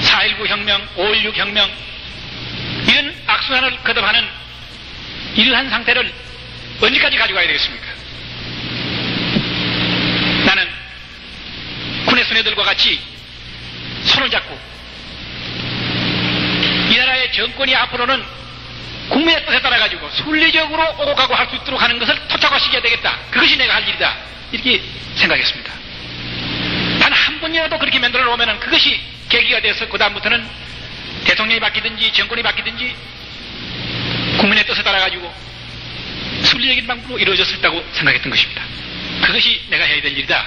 Speaker 3: 4.19 혁명, 5.16 혁명, 이런 악순환을 거듭하는 이러한 상태를 언제까지 가져가야 되겠습니까? 나는 군의 수뇌들과 같이 손을 잡고 이 나라의 정권이 앞으로는 국민의 뜻에 따라 가지고 순리적으로 오고 가고 할 수 있도록 하는 것을 토착화시켜야 되겠다. 그것이 내가 할 일이다, 이렇게 생각했습니다. 단 한 번이라도 그렇게 만들어 놓으면 그것이 계기가 돼서 그 다음부터는 대통령이 바뀌든지 정권이 바뀌든지 국민의 뜻에 따라 가지고 순리적인 방법으로 이루어졌을 거라고 생각했던 것입니다. 그것이 내가 해야 될 일이다,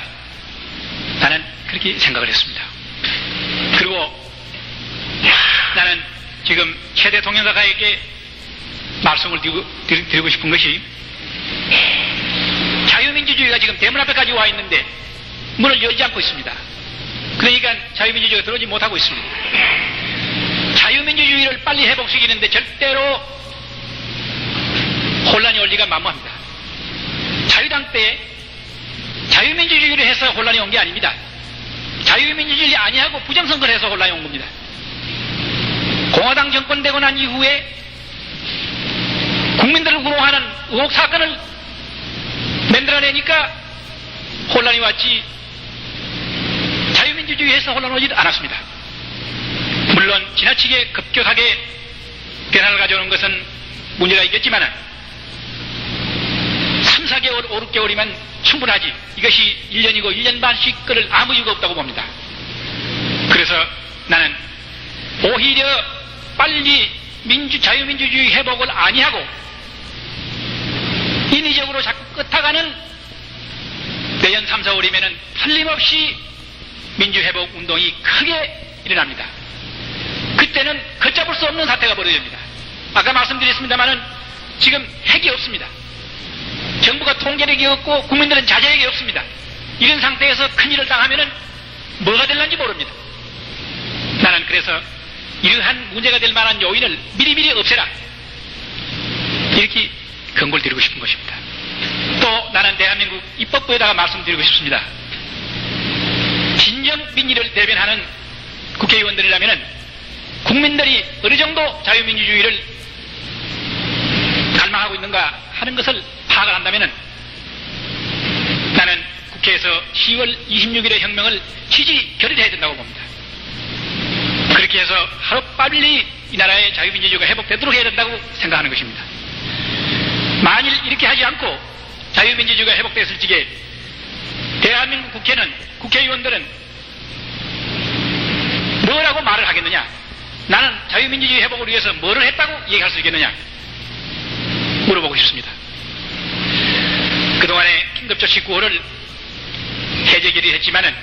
Speaker 3: 나는 그렇게 생각을 했습니다. 그리고 나는 지금 최 대통령가에게 말씀을 드리고 싶은 것이, 자유민주주의가 지금 대문 앞에까지 와 있는데 문을 열지 않고 있습니다. 그러니까 자유민주주의가 들어오지 못하고 있습니다. 자유민주주의를 빨리 회복시키는데 절대로 혼란이 올 리가 만무합니다. 민주당 때 자유민주주의를 해서 혼란이 온 게 아닙니다. 자유민주주의 아니하고 부정선거를 해서 혼란이 온 겁니다. 공화당 정권 되고 난 이후에 국민들을 구롱하는 의혹 사건을 만들어내니까 혼란이 왔지, 자유민주주의에서 혼란 오지 않았습니다. 물론 지나치게 급격하게 변화를 가져오는 것은 문제가 있겠지만 3, 4개월, 5, 6개월이면 충분하지, 이것이 1년이고 1년 반씩 끌을 아무 이유가 없다고 봅니다. 그래서 나는 오히려 빨리 자유민주주의 회복을 아니하고 인위적으로 자꾸 끄타가는 내년 3, 4월이면 틀림없이 민주회복 운동이 크게 일어납니다. 그때는 걷잡을 수 없는 사태가 벌어집니다. 아까 말씀드렸습니다마는 지금 핵이 없습니다. 정부가 통제력이 없고 국민들은 자제력이 없습니다. 이런 상태에서 큰일을 당하면은 뭐가 될는지 모릅니다. 나는 그래서 이러한 문제가 될 만한 요인을 미리미리 없애라, 이렇게 경고를 드리고 싶은 것입니다. 또 나는 대한민국 입법부에다가 말씀드리고 싶습니다. 진정 민의를 대변하는 국회의원들이라면 국민들이 어느 정도 자유민주주의를 갈망하고 있는가 하는 것을 파악을 한다면 나는 국회에서 10월 26일의 혁명을 지지 결의해야 된다고 봅니다. 그렇게 해서 하루빨리 이 나라의 자유민주주의가 회복되도록 해야 된다고 생각하는 것입니다. 만일 이렇게 하지 않고 자유민주주의가 회복됐을 적에 대한민국 국회는, 국회의원들은 뭐라고 말을 하겠느냐? 나는 자유민주주의 회복을 위해서 뭐를 했다고 얘기할 수 있겠느냐? 물어보고 싶습니다. 그동안에 긴급조치 9호를 해제 결의했지만은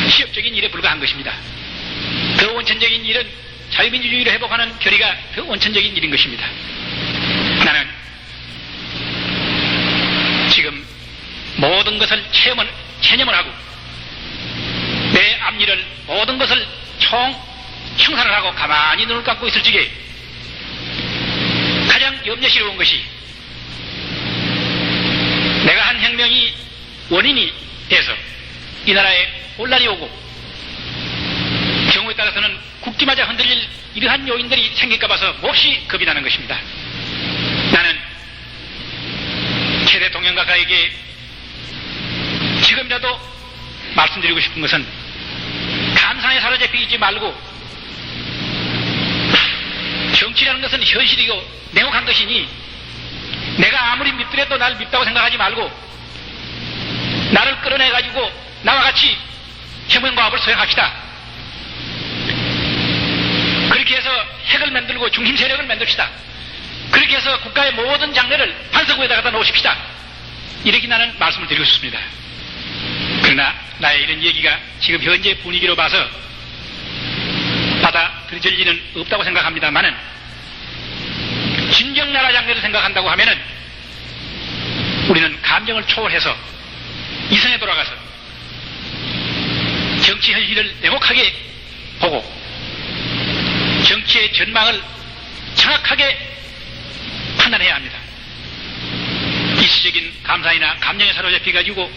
Speaker 3: 시협적인 일에 불과한 것입니다. 더 원천적인 일은 자유민주주의를 회복하는 결의가 더 원천적인 일인 것입니다. 나는 지금 모든 것을 체념을 하고 내 앞일을 모든 것을 청산을 하고 가만히 눈을 감고 있을 적에 가장 염려스러운 것이 내가 한 혁명이 원인이 돼서 이 나라에 혼란이 오고 경우에 따라서는 국기마저 흔들릴 이러한 요인들이 생길까 봐서 몹시 겁이 나는 것입니다. 나는 최대 동행가가에게 지금이라도 말씀드리고 싶은 것은 감상에 사로잡히지 말고 정치라는 것은 현실이고 냉혹한 것이니 내가 아무리 밉더라도 나를 밉다고 생각하지 말고 나를 끌어내가지고 나와 같이 혁명과업을 수행합시다. 그렇게 해서 핵을 만들고 중심 세력을 만듭시다. 그렇게 해서 국가의 모든 장래를 반석 위에다 갖다 놓으십시다. 이렇게 나는 말씀을 드리고 싶습니다. 그러나 나의 이런 얘기가 지금 현재 분위기로 봐서 받아들여질 리는 없다고 생각합니다만은 진정 나라 장래를 생각한다고 하면은 우리는 감정을 초월해서 이성에 돌아가서 정치 현실을 냉혹하게 보고 정치의 전망을 정확하게 판단해야 합니다. 일시적인 감상이나 감정에 사로잡혀가지고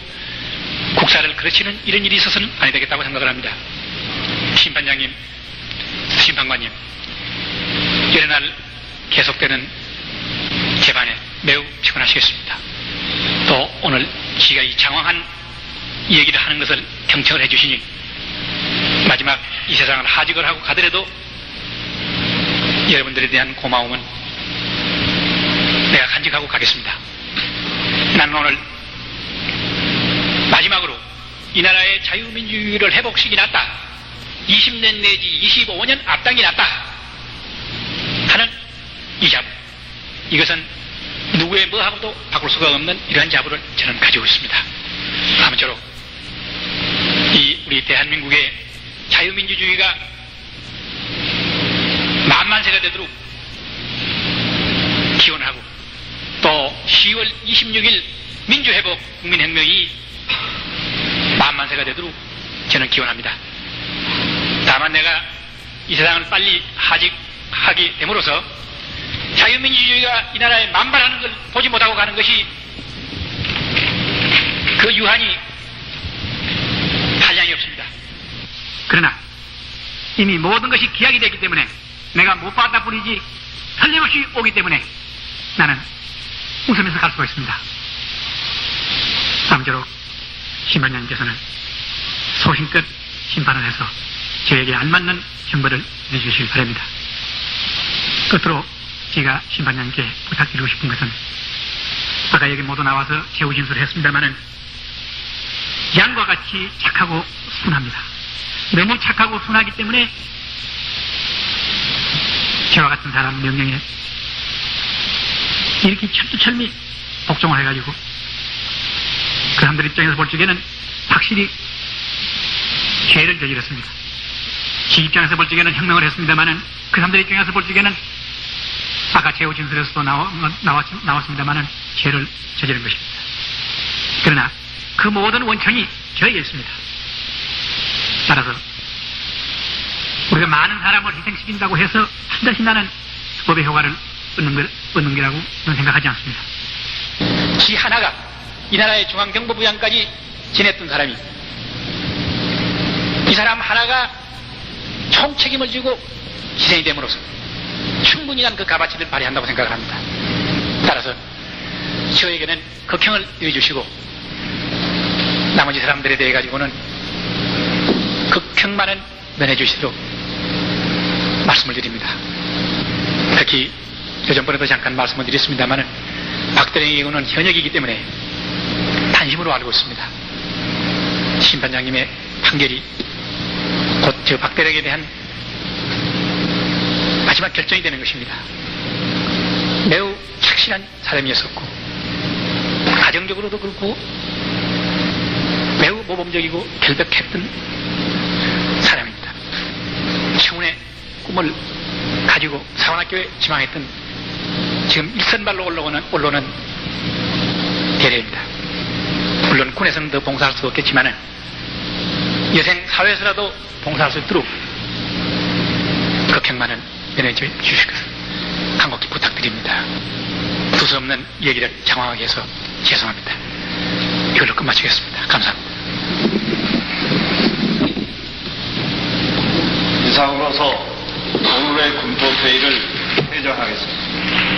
Speaker 3: 국사를 그르치는 이런 일이 있어서는 아니 되겠다고 생각을 합니다. 심판장님, 심판관님, 여러 날 계속되는 재판에 매우 피곤하시겠습니다. 또 오늘 지가 이 장황한 얘기를 하는 것을 경청을 해주시니 마지막 이 세상을 하직을 하고 가더라도 여러분들에 대한 고마움은 내가 간직하고 가겠습니다. 나는 오늘 마지막으로 이 나라의 자유민주주의를 회복시키 놨다, 20년 내지 25년 앞당기 놨다 하는 이 자부, 이것은 누구의 뭐하고도 바꿀 수가 없는 이러한 자부를 저는 가지고 있습니다. 아무쪼록 이 우리 대한민국의 자유민주주의가 만만세가 되도록 기원하고 또 10월 26일 민주회복 국민혁명이 만만세가 되도록 저는 기원합니다. 다만 내가 이 세상을 빨리 하직하게 됨으로써 자유민주주의가 이 나라에 만발하는 걸 보지 못하고 가는 것이 그 유한이 한량이 없습니다. 그러나 이미 모든 것이 기약이 됐기 때문에 내가 못 받다 뿐이지 틀림없이 오기 때문에 나는 웃으면서 갈 수가 있습니다. 아무쪼록 심판장님께서는 소신껏 심판을 해서 저에게 알맞는 형벌을 내주시길 바랍니다. 끝으로 제가 심판장님께 부탁드리고 싶은 것은 아까 여기 모두 나와서 제후 진술을 했습니다마는 양과 같이 착하고 순합니다. 너무 착하고 순하기 때문에 저와 같은 사람 명령에 이렇게 철두철미 복종을 해가지고 그 사람들 입장에서 볼 적에는 확실히 죄를 저질렀습니다. 지 입장에서 볼 적에는 혁명을 했습니다마는 그 사람들 입장에서 볼 적에는 아까 제후 진술에서도 나왔습니다마는 죄를 저지른 것입니다. 그러나 그 모든 원천이 저에게 있습니다. 따라서 우리가 많은 사람을 희생시킨다고 해서 반드시 나는 법의 효과를 얻는 거라고 저는 생각하지 않습니다. 지 하나가 이 나라의 중앙정보부장까지 지냈던 사람이 이 사람 하나가 총 책임을 지고 희생이 됨으로써 충분히 난 그 값어치를 발휘한다고 생각을 합니다. 따라서 저에게는 극형을 내려주시고 나머지 사람들에 대해 가지고는 극형만은 면해주시도록 말씀을 드립니다. 특히 요전번에도 잠깐 말씀을 드렸습니다마는 박대령의 경우는 현역이기 때문에 단심으로 알고 있습니다. 심판장님의 판결이 곧 저 박대령에 대한 마지막 결정이 되는 것입니다. 매우 착실한 사람이었었고 가정적으로도 그렇고 매우 모범적이고 결백했던 사람입니다. 청운의 꿈을 가지고 사관학교에 지망했던 지금 일선발로 올라오는 대례입니다. 물론 군에서는 더 봉사할 수 없겠지만은 여생 사회에서라도 봉사할 수 있도록 극형만은 면해줘 주실 것을 간곡히 부탁드립니다. 두서없는 얘기를 장황하게 해서 죄송합니다. 이걸로 끝마치겠습니다. 감사합니다.
Speaker 1: 이상으로서 오늘의 군법회의를 회장하겠습니다.